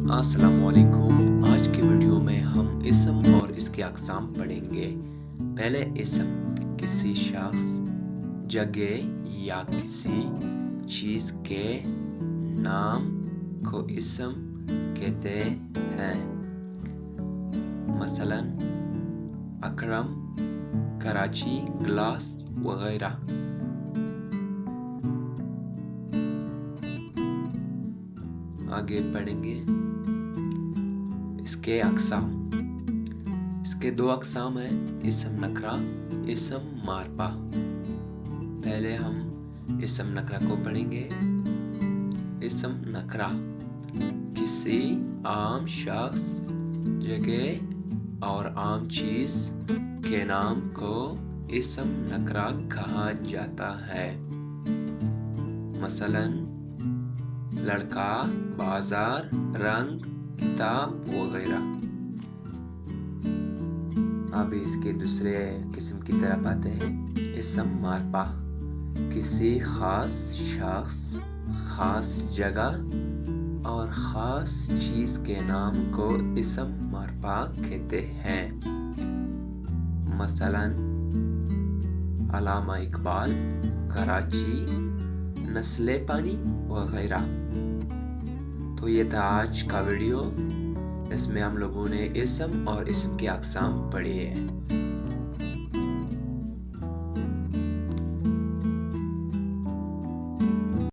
अस्सलामुअलैकुम। आज की वीडियो में हम इसम और इसके अक़साम पढ़ेंगे। पहले इसम किसी शख्स, जगह या किसी चीज़ के नाम को इसम कहते हैं। मसलन अकरम, कराची, ग्लास वगैरह। आगे पढ़ेंगे इसके अक़साम। इसके दो अक़साम हैं, इसम नकरा, इसम मारफा। पहले हम इसम नकरा को पढ़ेंगे। इसम नकरा किसी आम शख्स, जगह और आम चीज़ के नाम को इसम नकरा कहा जाता है। मसलन लड़का, बाजार, रंग, किताब वगैरह। अब इसके दूसरे किस्म की तरफ आते हैं। इसम मारफा किसी खास शख्स, खास जगह और खास चीज़ के नाम को इसम मारफा कहते हैं। मसलन अल्लामा इकबाल, कराची, नस्ले पानी वगैरह। तो ये था आज का वीडियो। इसमें हम लोगों ने इसम और इसम के अक़साम पढ़े हैं।